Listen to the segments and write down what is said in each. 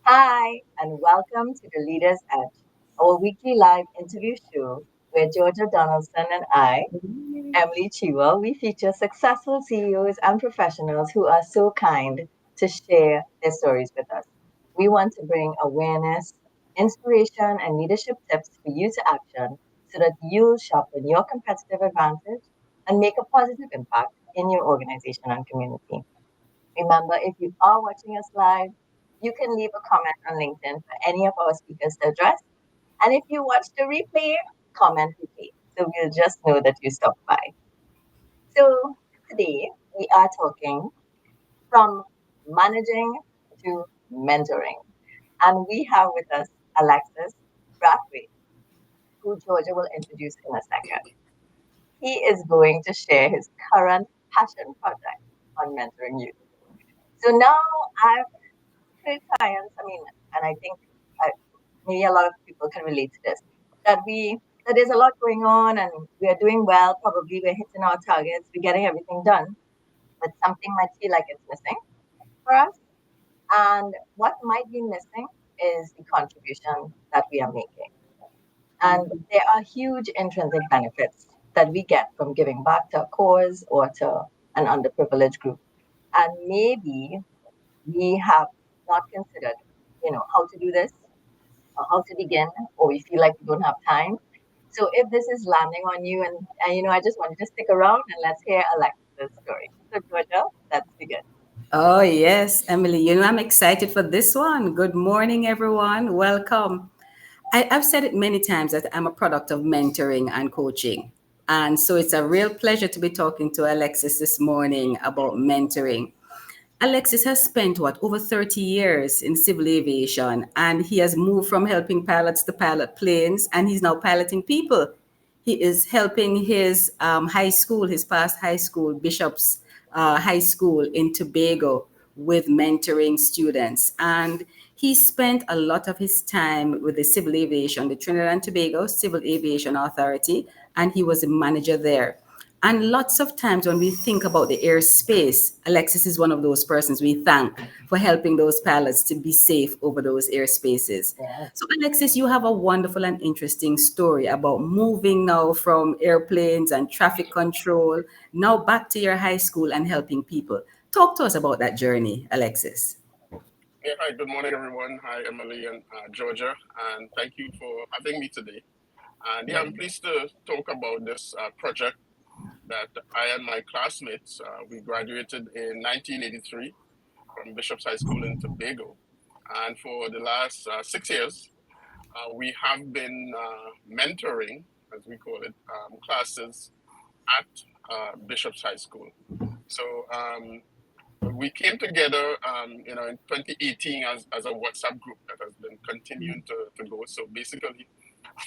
Hi, and welcome to the Leaders Edge, our weekly live interview show where Georgia Donaldson and I, Emily Chiwa, we feature successful CEOs and professionals who are so kind to share their stories with us. We want to bring awareness, inspiration, and leadership tips for you to action so that you'll sharpen your competitive advantage and make a positive impact in your organization and community. Remember, if you are watching us live, you can leave a comment on LinkedIn for any of our speakers to address. And if you watch the replay, comment replay. So we'll just know that you stopped by. So today we are talking from managing to mentoring. And we have with us Alexis Brathwaite, who Georgia will introduce in a second. He is going to share his current passion project on mentoring youth. So now I've clients, and I think uh, maybe a lot of people can relate to this, that that there's a lot going on and we are doing well. Probably we're hitting our targets, we're getting everything done, but something might feel like it's missing for us. And what might be missing is the contribution that we are making. And there are huge intrinsic benefits that we get from giving back to a cause or to an underprivileged group. And maybe we have not considered, how to do this or how to begin, or we feel like we don't have time. So if this is landing on you, and I just want you to stick around and let's hear Alexa's story. So Georgia, let's begin. Oh, yes, Emily. I'm excited for this one. Good morning, everyone. Welcome. I've said it many times that I'm a product of mentoring and coaching. And so it's a real pleasure to be talking to Alexis this morning about mentoring. Alexis has spent over 30 years in civil aviation, and he has moved from helping pilots to pilot planes, and he's now piloting people. He is helping his high school, his past high school, Bishop's High School in Tobago, with mentoring students. And he spent a lot of his time with the civil aviation, the Trinidad and Tobago Civil Aviation Authority, and he was a manager there. And lots of times when we think about the airspace, Alexis is one of those persons we thank for helping those pilots to be safe over those airspaces. Yeah. So, Alexis, you have a wonderful and interesting story about moving now from airplanes and traffic control, now back to your high school and helping people. Talk to us about that journey, Alexis. Yeah, hi, good morning, everyone. Hi, Emily and Georgia, and thank you for having me today. And yeah, I'm pleased to talk about this project that I and my classmates, we graduated in 1983 from Bishop's High School in Tobago. And for the last 6 years, we have been mentoring, as we call it, classes at Bishop's High School. So we came together, in 2018 as a WhatsApp group that has been continuing to go. So basically,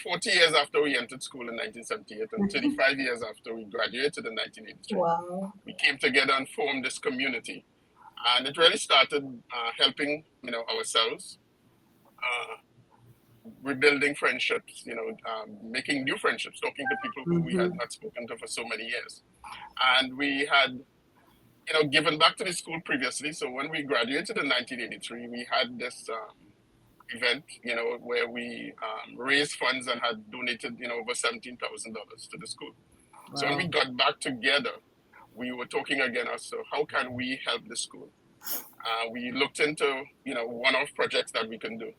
40 years after we entered school in 1978 and 35 years after we graduated in 1983, Wow. we came together and formed this community. And it really started helping, ourselves, uh, rebuilding friendships, making new friendships, talking to people who we had not spoken to for so many years. And we had given back to the school previously. So when we graduated in 1983, we had this event, where we raised funds and had donated, over $17,000 to the school. So when we Wow. got back together, we were talking again as to how can we help the school. We looked into, one-off projects that we can do,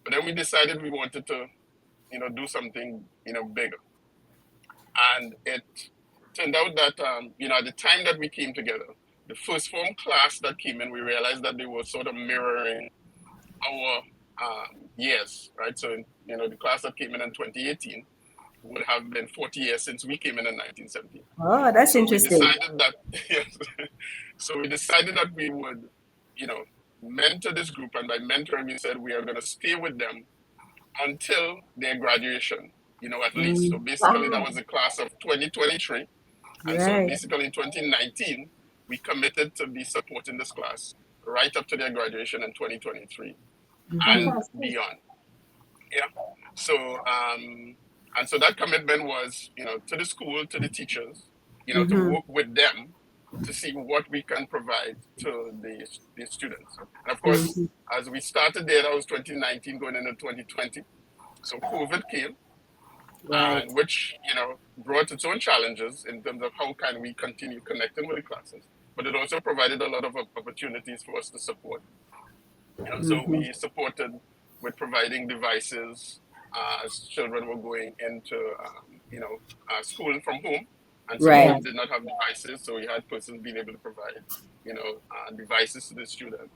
but then we decided we wanted to, do something, bigger. And it turned out that, at the time that we came together, the first form class that came in, we realized that they were sort of mirroring our years, right? So, the class that came in 2018 would have been 40 years since we came in 1970. Oh, that's So we interesting. decided that, yes, so we decided that we would, you know, mentor this group. And by mentoring, we said we are going to stay with them until their graduation, at least. So basically, that Wow. was the class of 2023. And so Right. basically, in 2019, we committed to be supporting this class right up to their graduation in 2023 and Fantastic. beyond. Yeah. So, and so that commitment was, to the school, to the teachers, to work with them to see what we can provide to the students. And of course, Mm-hmm. as we started there, that was 2019 going into 2020. So COVID came, Right. and which brought its own challenges in terms of how can we continue connecting with the classes, but it also provided a lot of opportunities for us to support. So Mm-hmm. we supported with providing devices as children were going into school from home, and some of Right. Yeah. them did not have devices, so we had persons being able to provide devices to the student.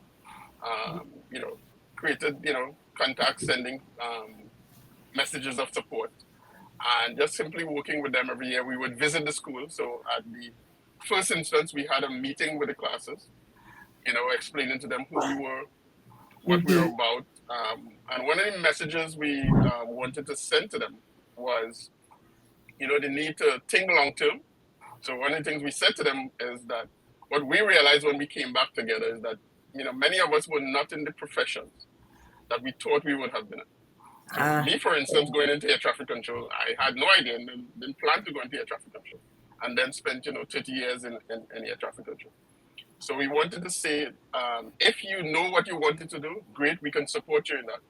Created contacts, sending messages of support, and just simply working with them every year. We would visit the school. So at the first instance, we had a meeting with the classes, explaining to them who we were, what we were Mm-hmm. about. And one of the messages we wanted to send to them was, they need to think long term. So one of the things we said to them is that what we realized when we came back together is that, many of us were not in the professions that we thought we would have been in. So Ah. me, for instance, going into air traffic control, I had no idea and didn't plan to go into air traffic control, and then spent 30 years in air traffic control. So we wanted to say, if you know what you wanted to do, great, we can support you in that.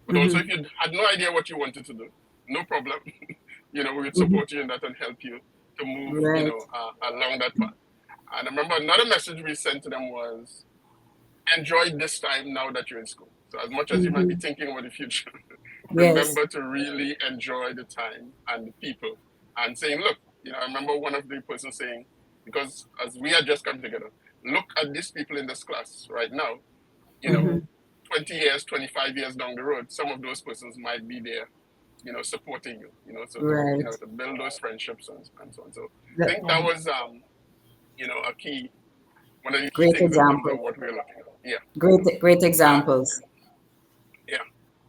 But also, if Mm-hmm. you had no idea what you wanted to do, no problem. We would Mm-hmm. support you in that and help you to move, Right. along that path. And I remember another message we sent to them was, enjoy this time now that you're in school. So as much as you might be Mm-hmm. thinking about the future, Yes. remember to really enjoy the time and the people. And saying, look, I remember one of the persons saying, because as we had just come together, look at these people in this class right now, you know, Mm-hmm. Mm. 20 years, 25 years down the road, some of those persons might be there, supporting you, so Right. to build those friendships and so on. So I The think that Yeah. was, a key, one of the key great things in terms of example. what we're looking at. Yeah. Great Uh, examples. Yeah.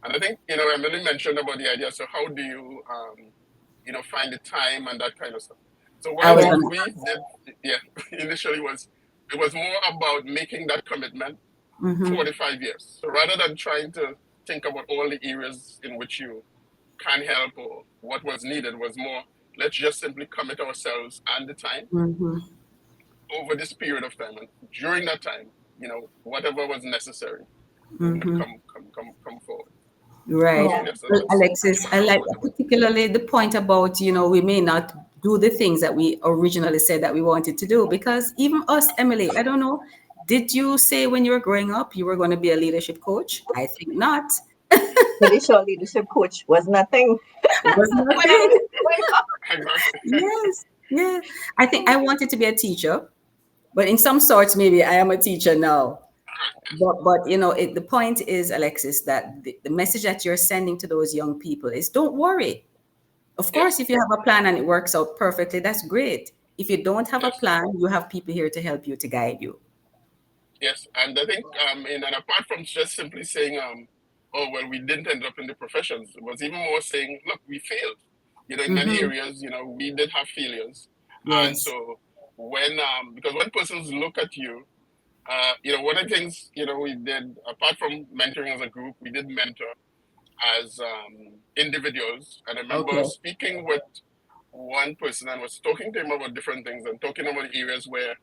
And I think, Emily mentioned about the idea. So how do you, find the time and that kind of stuff? So one I of the was Yeah. things gonna. we did, yeah, initially it was more about making that commitment Mm-hmm. 45 years. So rather than trying to think about all the areas in which you can help or what was needed, was more, let's just simply commit ourselves and the time Mm-hmm. over this period of time. And during that time, whatever was necessary would Mm-hmm. come forward. Right. So Yeah. yes, so Well, that's pretty Alexis, much I how we like went about it. particularly the point about, we may not do the things that we originally said that we wanted to do, because even us, Emily, I don't know, did you say when you were growing up you were going to be a leadership coach? I think not. Pretty sure leadership coach was nothing It was when I nothing. was growing up. Exactly. Yes. Yeah. I think I wanted to be a teacher, but in some sorts, maybe I am a teacher now. But the point is, Alexis, that the message that you're sending to those young people is, don't worry. Of course, Yes, if you have a plan and it works out perfectly, that's great. If you don't have a yes, plan, you have people here to help you, to guide you. yes. And I think, and apart from just simply saying, oh well, we didn't end up in the professions, it was even more saying, look, we failed. In many Mm-hmm. areas, we did have failures, and Yes. so when because when persons look at you, one of the things we did, apart from mentoring as a group, we did mentor as individuals. And I remember Okay. speaking with one person and was talking to him about different things and talking about areas where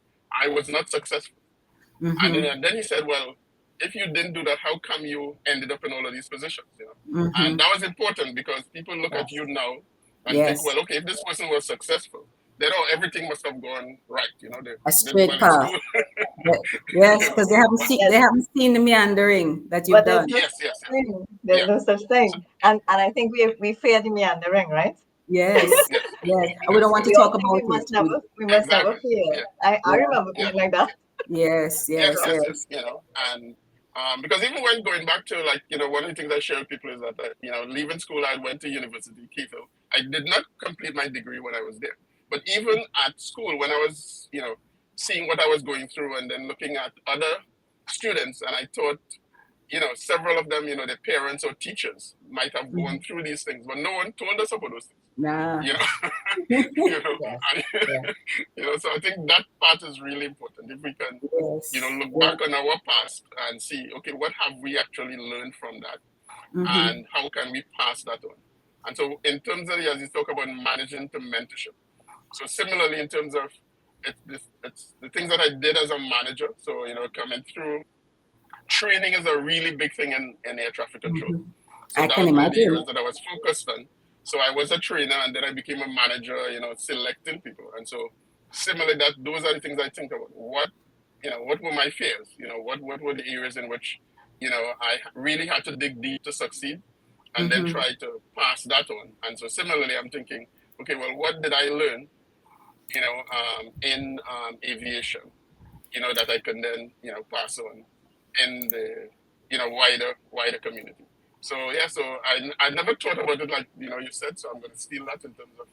I was not successful. And Mm-hmm. then he said, well, if you didn't do that, how come you ended up in all of these positions? And Mm-hmm. that was important because people look at you Yes. now and think, Yes. well, okay, if this person was successful, then everything must have gone right. A They did straight well in path. school. Yes, because they haven't But seen Yes. they haven't seen the meandering that you've But there's done. no yes, such yes, yes. thing. There's Yeah. no such So, thing. And I think we fear the meandering, right? Yes. yes, Yes. And we don't yes, want to yes. We all talk think we about must it. never Exactly. fear. Yeah. I Yeah. remember Yeah. feeling like that. Yes. Yes, Yes. yes, yes. Yes. And because even when going back to, like, one of the things I share with people is that leaving school, I went to university, Keithville. I did not complete my degree when I was there, but even at school, when I was seeing what I was going through, and then looking at other students, and I thought, several of them, their parents or teachers might have gone Mhm. through these things, but no one told us about those things. Nah. You know, you know, Yes. and, Yeah. so I think that part is really important. If we can, Yes. look Yeah. back on our past and see, okay, what have we actually learned from that, Mm-hmm. and how can we pass that on? And so, in terms of, as you talk about managing the mentorship, so similarly, in terms of, it's the things that I did as a manager. So coming through training is a really big thing in air traffic control. Mhm. So I that can was one of the imagine. areas that I was focused on. So I was a trainer, and then I became a manager. Selecting people, and so similarly, that those are the things I think about. What were my fears? What were the areas in which I really had to dig deep to succeed, and then Mm-hmm. try to pass that on. And so similarly, I'm thinking, okay, well, what did I learn? In aviation, that I can then pass on in the wider community. So yeah, so I never thought about it like you said. So I'm going to steal that in terms of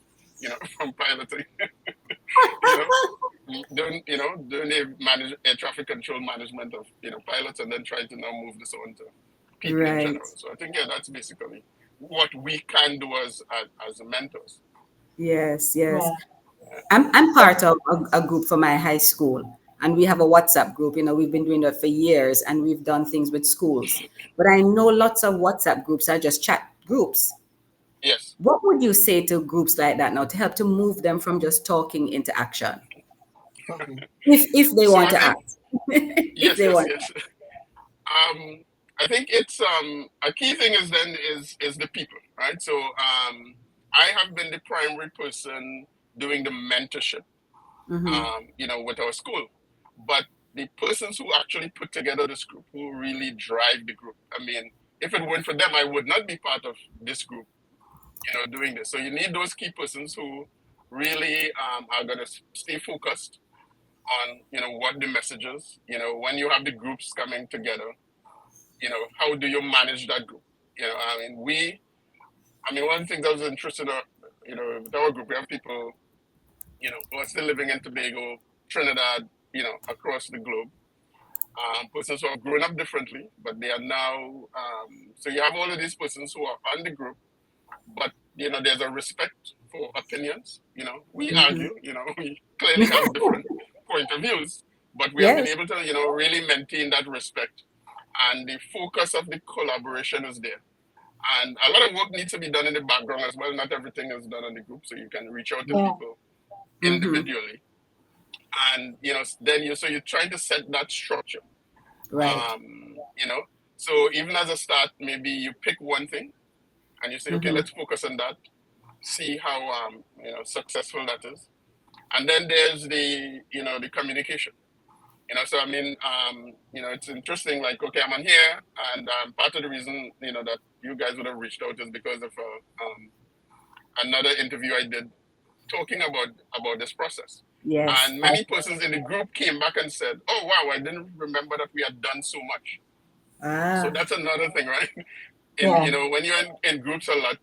from piloting. you know doing the air traffic control management of pilots, and then trying to now move this on to people in Right. general. So I think, yeah, that's basically what we can do as mentors. Yes, yes. Yeah. I'm But part of a group for my high school, and we have a WhatsApp group. We've been doing that for years, and we've done things with schools. But I know lots of WhatsApp groups are just chat groups. Yes. What would you say to groups like that now to help to move them from just talking into action? mhm. If they So want I to think act, if yes, they yes, want. yes. I think it's a key thing is then is the people, right? So I have been the primary person doing the mentorship, Mm-hmm. with our school, but the persons who actually put together this group, who really drive the group. I mean, if it weren't for them, I would not be part of this group, doing this. So you need those key persons who really are going to stay focused on, what the message is. When you have the groups coming together, how do you manage that group? One of the things I was interested in, with our group, we have people, who are still living in Tobago, Trinidad, across the globe. Persons who have grown up differently, but they are now, so you have all of these persons who are on the group, but, there's a respect for opinions. We Mm-hmm. argue, we clearly have different point of views, but we have been Yes. able to, really maintain that respect. And the focus of the collaboration is there. And a lot of work needs to be done in the background as well. Not everything is done on the group, so you can reach out to Yeah. people Mm-hmm. individually. And then you're trying to set that structure. Right. Um, you know, so even as a start, maybe you pick one thing and you say, okay, Mm-hmm. let's focus on that. See how successful that is. And then there's the communication. So it's interesting. Like, okay, I'm on here, and part of the reason that you guys would have reached out is because of another interview I did talking about this process. Yes. And many persons in the group came back and said, "Oh wow, I didn't remember that we had done so much." So Ah. that's another thing, right? In Yeah. when you're in groups a lot,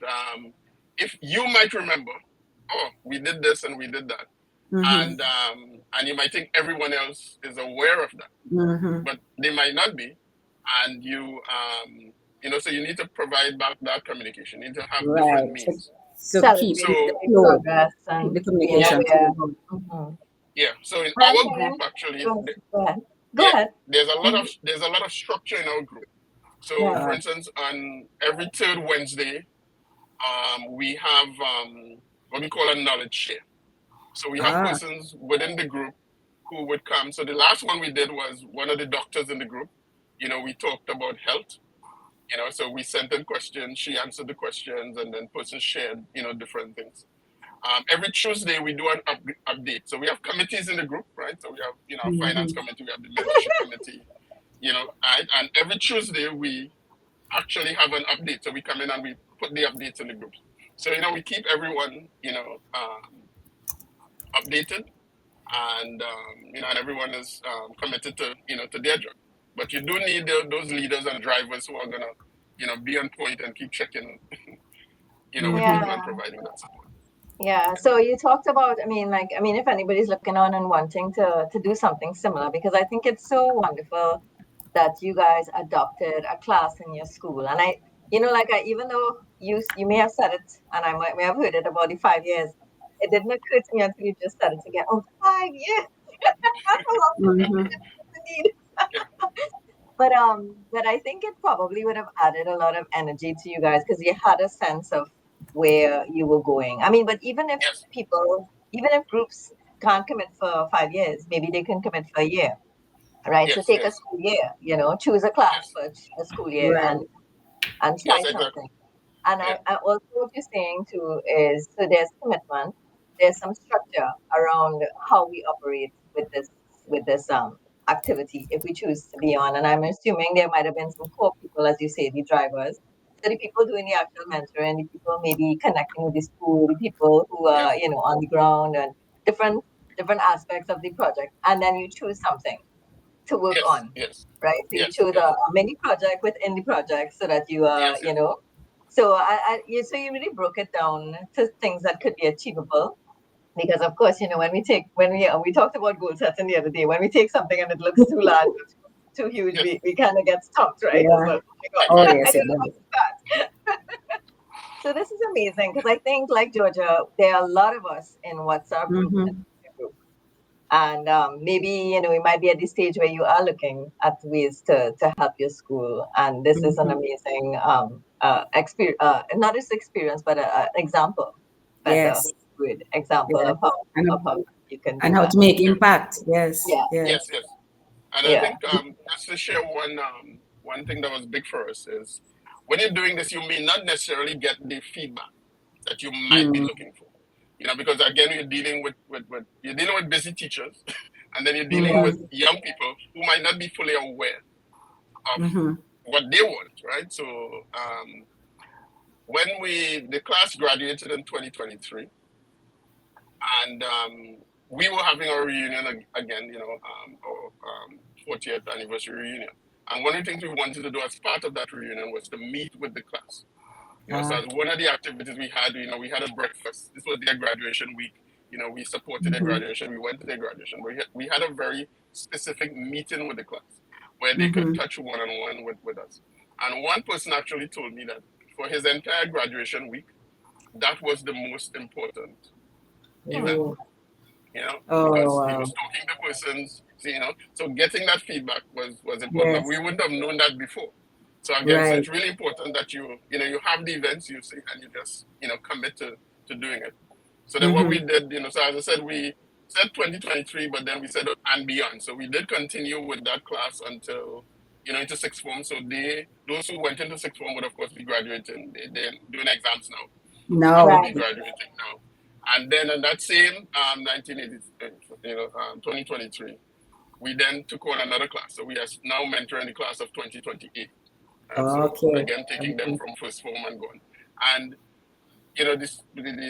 if you might remember, oh, we did this and we did that, Mm-hmm. and you might think everyone else is aware of that, Mm-hmm. but they might not be, and so you need to provide back that communication. You need to have different Right. So, means. so keep Celebrate the So the flow, progress keep and the being yeah, communication aware. flow. Hmm. yeah. So in I'm our group, hearing. actually, Go, go ahead. Go yeah, ahead. Mhm. there's a lot of structure in our group. So, Yeah. for Uh, instance, on every third Wednesday, we have what we call a knowledge share. So we have ah. persons within the group who would come. So the last one we did was one of the doctors in the group. We talked about health. So we sent in questions, she answered the questions, and then persons shared, different things. Every Tuesday we do an update. So we have committees in the group, right? So we have, a finance Mm-hmm. committee, we have the mentorship committee, right? And every Tuesday we actually have an update. So we come in and we put the updates in the groups. So we keep everyone updated, and and everyone is committed to to their job. But you do need those leaders and drivers who are gonna be on point and keep checking with Mm-hmm. people and Yeah. providing that support. Yeah. So you talked about, if anybody's looking on and wanting to do something similar, because I think it's so wonderful that you guys adopted a class in your school. And even though you may have said it, and may have heard it about the 5 years, it didn't occur to me until you just said it again. Oh, 5 years. That's a long Mm-hmm. to need. Yeah. But I think it probably would have added a lot of energy to you guys because you had a sense of where you were going. But even if Yes. people, even if groups can't commit for 5 years. Maybe they can commit for a year, right? So Yes, take a yes, school year, choose a class yes, for a school year Right. and try yes, exactly. something. And Yeah, I also what you're saying too is so there's commitment, there's some structure around how we operate with this activity if we choose to be on. And I'm assuming there might have been some core people, as you say, the drivers. So the people doing the actual mentoring, the people maybe connecting with the school, the people who are, yes, on the ground and different different aspects of the project. And then you choose something to work yes, on, yes, right? So you yes, choose yes, a mini project within the project so that you yes, yes, so so you really broke it down to things that could be achievable. Because of course, when we talked about goal setting the other day, when we take something and it looks too large, too huge, yes, we kind of get stumped, right? As Yeah. well. Oh my Oh, God, exactly. I yes, don't it know how does. to start. So this is amazing because I think, like Georgia, there are a lot of us in WhatsApp group and Mm-hmm. group. And maybe, we might be at the stage where you are looking at ways to help your school. And this is an Mm-hmm. amazing experience, not just experience, but an example, better Yes. good example Yes. of how you can And do how that. to make Yeah, impact. Yes. Yeah, yes, Yes. yes. And I yeah. think just to share one thing that was big for us is when you're doing this, you may not necessarily get the feedback that you might be Mm. looking for. Because again, you're dealing with you're dealing with busy teachers, and then you're dealing with Mm-hmm. young people who might not be fully aware of Mm-hmm. what they want, right? So when the class graduated in 2023, and we were having our reunion again, our 40th anniversary reunion. And one of the things we wanted to do as part of that reunion was to meet with the class. So Ah. as one of the activities we had a breakfast. This was their graduation week. We supported their Mm-hmm. graduation. We went to their graduation. We had a very specific meeting with the class where they could Mm-hmm. touch one on one with us. And one person actually told me that for his entire graduation week, that was the most important event, Hmm. Oh. Oh, because he was wow. talking to persons, so getting that feedback was important. And we Yes. wouldn't have known that before. So again, so Right. it's really important that you have the events you see and you just, commit to doing it. So then what Mm-hmm. we did, so as I said, we said 2023, but then we said and beyond. So we did continue with that class until, into sixth form. So those who went into sixth form would of course be graduating. They're doing exams now and will No. be Right. graduating now. And then in that same 1980, 2023, we then took on another class. So we are now mentoring the class of 2028. Right? So Okay. again, taking them Okay. from first form and going. And the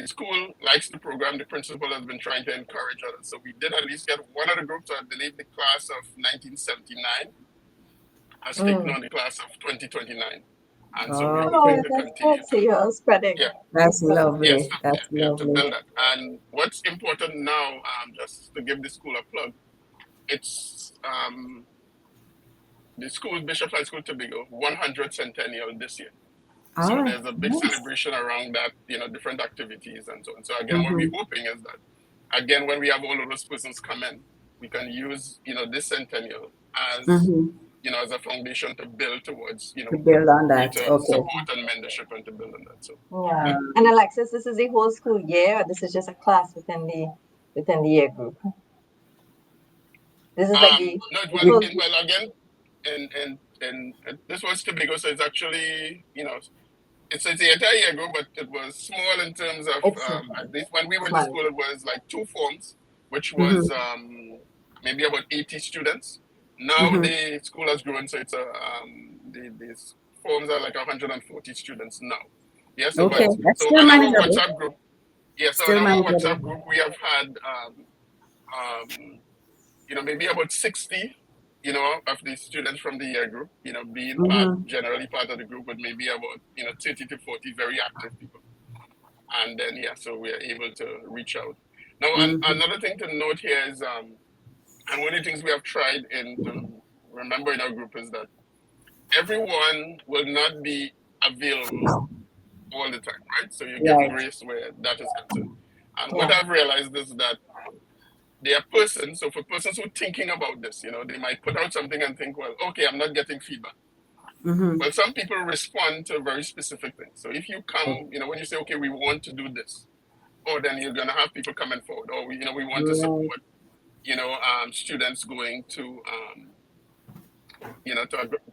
school likes the program. The principal has been trying to encourage others. So we did at least get one of the groups. I believe the class of 1979 has taken Mm. on the class of 2029, and so we are Okay. hoping Oh, to that's good. continue So to, you're spreading. yeah. You're That's spreading. Yes, lovely. yeah, That's yeah, to lovely. build that. And what's important now, just to give the school a plug, it's the school, Bishop High School Tobago, 100th centennial this year. So Oh, there's a big nice. celebration around that, different activities and so on. So again, what we're Mm-hmm. hoping is that, again, when we have all of those persons come in, we can use, this centennial as, Mm-hmm. as a foundation to build towards, To build on that. greater Okay. support and mentorship and to build on that. So, Yeah. yeah. And Alexis, this is the whole school year, or this is just a class within the year group? This is like No, the well, full We, group. well, again, and this was Tobago, so it's actually, it's the entire year ago, but it was small in terms of, It's at least when we went to small. school, it was like two forms, which was mm-hmm. maybe about 80 students. Now Mm-hmm. the school has grown, so it's these forms are like 140 students now. Yeah, so Okay. but That's so still on our manageable. WhatsApp group, yeah, so on Still our WhatsApp manageable. group, we have had um, maybe about 60, of the students from the year group, being Mm-hmm. generally part of the group, but maybe about, 30 to 40 very active people. And then, yeah, so we are able to reach out. Now, Mm-hmm. another thing to note here is, and one of the things we have tried to remember in our group is that everyone will not be available all the time, right? So you're given Right. grace where that is concerned. And what Yeah. I've realized is that there are persons, so for persons who are thinking about this, they might put out something and think, well, okay, I'm not getting feedback. Mm-hmm. Well, some people respond to very specific things. So if you come, Oh, when you say, okay, we want to do this, or then you're gonna have people coming forward, or we want to Right. support students going to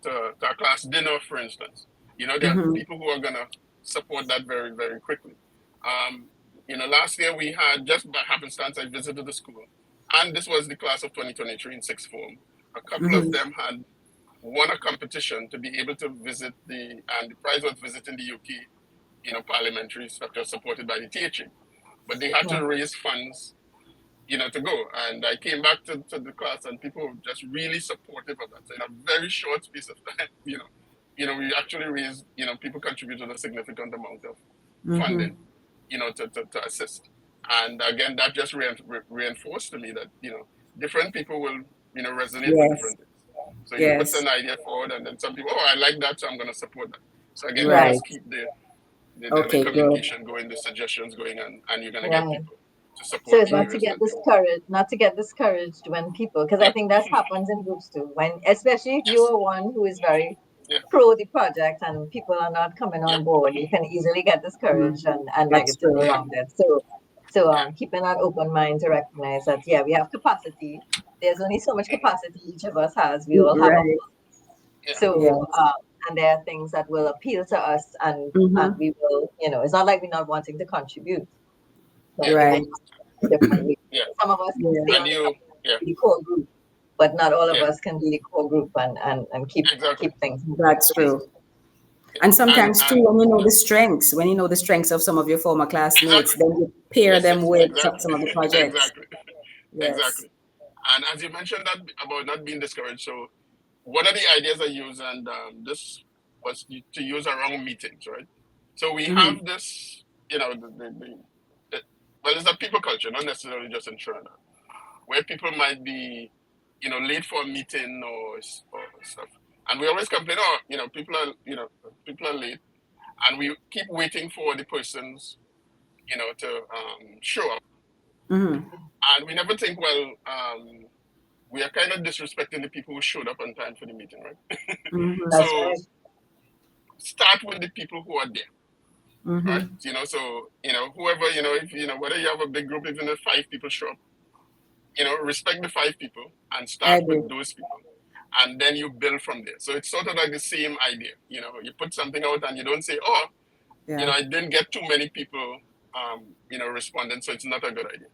to a class dinner, for instance. There are Mm-hmm. people who are gonna support that very, very quickly. Last year we had, just by happenstance, I visited the school, and this was the class of 2023 in sixth form. A couple of Mm-hmm. them had won a competition to be able to visit and the prize was visiting the UK, parliamentary structure supported by the THA. But they had to raise funds, to go. And I came back to the class, and people were just really supportive of that. So in a very short space of time, we actually raised, people contributed a significant amount of Mm-hmm. funding, to assist. And again, that just reinforced to me that, different people will, resonate with Yes. different things. So you put Yes. an idea forward, and then some people, oh, I like that, so I'm going to support that. So again, you Right. just keep the Okay, good. communication going, the suggestions going, and you're going to get Right. people to So support it's the not to areas get that they want. discouraged, not to get discouraged when people, because I Yeah, think that happens in groups too. When, especially if you yes, are one who is very yeah, pro the project and people are not coming yep, on board, you can easily get Mhm. discouraged and That's negative true. yeah, around it. So yeah, keeping that open mind to recognize that yeah, we have capacity. There's only so much hmm, capacity each of us has. We all have a Right. yeah, so, Yes. and there are things that will appeal to us, and Mm-hmm. we will, it's not like we're not wanting to contribute, but yeah, we will Right. in different ways. yeah. Some of us can stay Yeah. on And you, yeah, the core group, but not all of yeah, us can be the core group and exactly. keep things moving. That's true. Yeah. And And sometimes too, and when you know yeah, the strengths, when you know the strengths of some of your former classmates, exactly. then you pair Yes, them yes, with exactly, some of the projects. exactly, Yes. exactly. And as you mentioned that about not being discouraged, so one of the ideas I use, and this was to use around meetings, right? So we Mm-hmm. have this, the well, it's a people culture, not necessarily just in Trinidad, where people might be, late for a meeting or stuff, and we always complain, oh, people are late, and we keep waiting for the persons, to show up, Mm-hmm. and we never think, well, we are kind of disrespecting the people who showed up on time for the meeting, right? Mm-hmm. So That's right. start with the people who are there, right? Mm-hmm. So whoever, if whether you have a big group, even if 5 people show up, respect the 5 people and I start agree. with those people, and then you build from there. So it's sort of like the same idea. You put something out and you don't say, oh, Yeah. I didn't get too many people, responding, so it's not a good idea.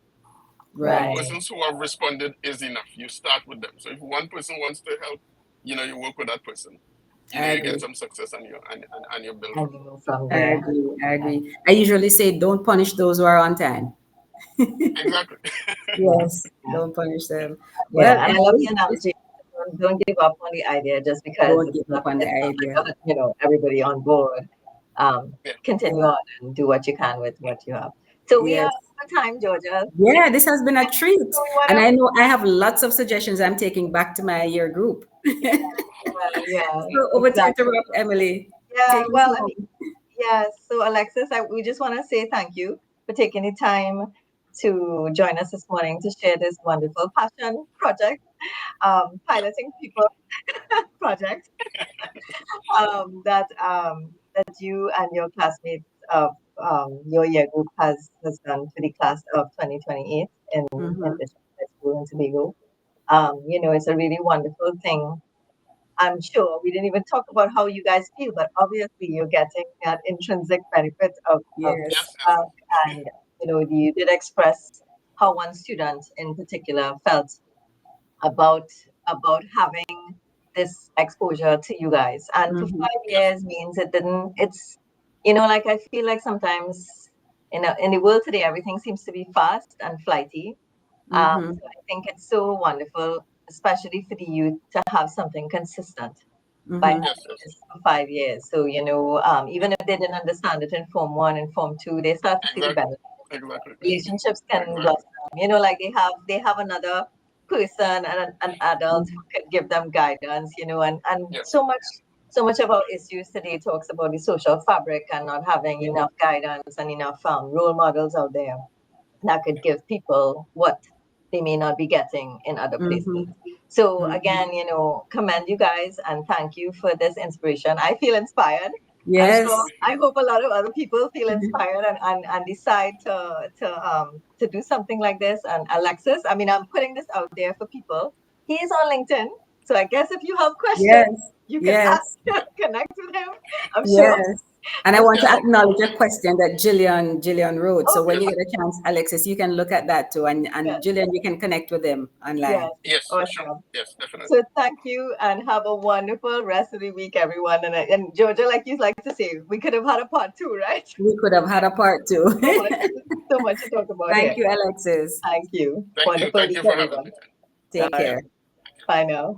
The Right. Right. persons who have responded is enough. You start with them. So if one person wants to help, you work with that person. I You get agree. some success, and you build And from you there. move from I there. agree. I agree. I usually say don't punish those who are on time. Exactly. Yes. Don't punish them. Well, Yeah, and I love the analogy. Don't give up on the idea just because don't give up on the it's not idea. like everybody on board. Yeah. Continue on and do what you can with what you have. So we are Yes. over time, Georgia. Yeah, this has been a treat. So we And wanna I know I have lots of suggestions I'm taking back to my year group. yeah, So over to exactly. interrupt, Emily. Yeah, Take us well, I mean, home. yeah. So Alexis, we just want to say thank you for taking the time to join us this morning to share this wonderful passion project, Yeah. piloting people project that you and your classmates of your year group has done for the class of 2028 in Mhm. Bishop High School in Tobago. It's a really wonderful thing. I'm sure we didn't even talk about how you guys feel, but obviously you're getting that intrinsic benefit of this Yes. Yes. Yes. and you did express how one student in particular felt about having this exposure to you guys. And for Mhm. 5 years means it didn't. It's like I feel like sometimes in the world today everything seems to be fast and flighty. Mhm. So I think it's so wonderful, especially for the youth, to have something consistent by Mhm. Yes. having Yes. this for 5 years. So, even if they didn't understand it in Form 1 and Form 2, they start to see the Exactly. benefit. Exactly. Relationships can Exactly. blossom. Like they have another person and an adult who can give them guidance, and Yes. so much of our issues today talks about the social fabric and not having Yeah. enough guidance and enough role models out there that could give people what they may not be getting in other places. Mhm. So Mhm. again, commend you guys and thank you for this inspiration. I feel inspired. I'm Yes. sure. I hope a lot of other people feel inspired and decide to do something like this. And Alexis, I mean, I'm putting this out there for people. He is on LinkedIn, so I guess if you have questions, Yes. you can ask, Yes. connect with him. I'm sure. Yes. And I I'm want Yeah. to sure. acknowledge a question that Jillian wrote. So when Okay. you Yes. get a chance, Alexis, you can look at that too. And Yes. Jillian, you can connect with them online. Yes. Yes, for sure. Awesome. Yes, definitely. So thank you and have a wonderful rest of the week, everyone. And Georgia, like you like to say, we could have had a part two, right? We could have had a part two. So much, so much to talk about Thank here. you, Alexis. Thank you. Thank you. Wonderful Thank week, you for having everyone. me. Take All right. care. Bye now.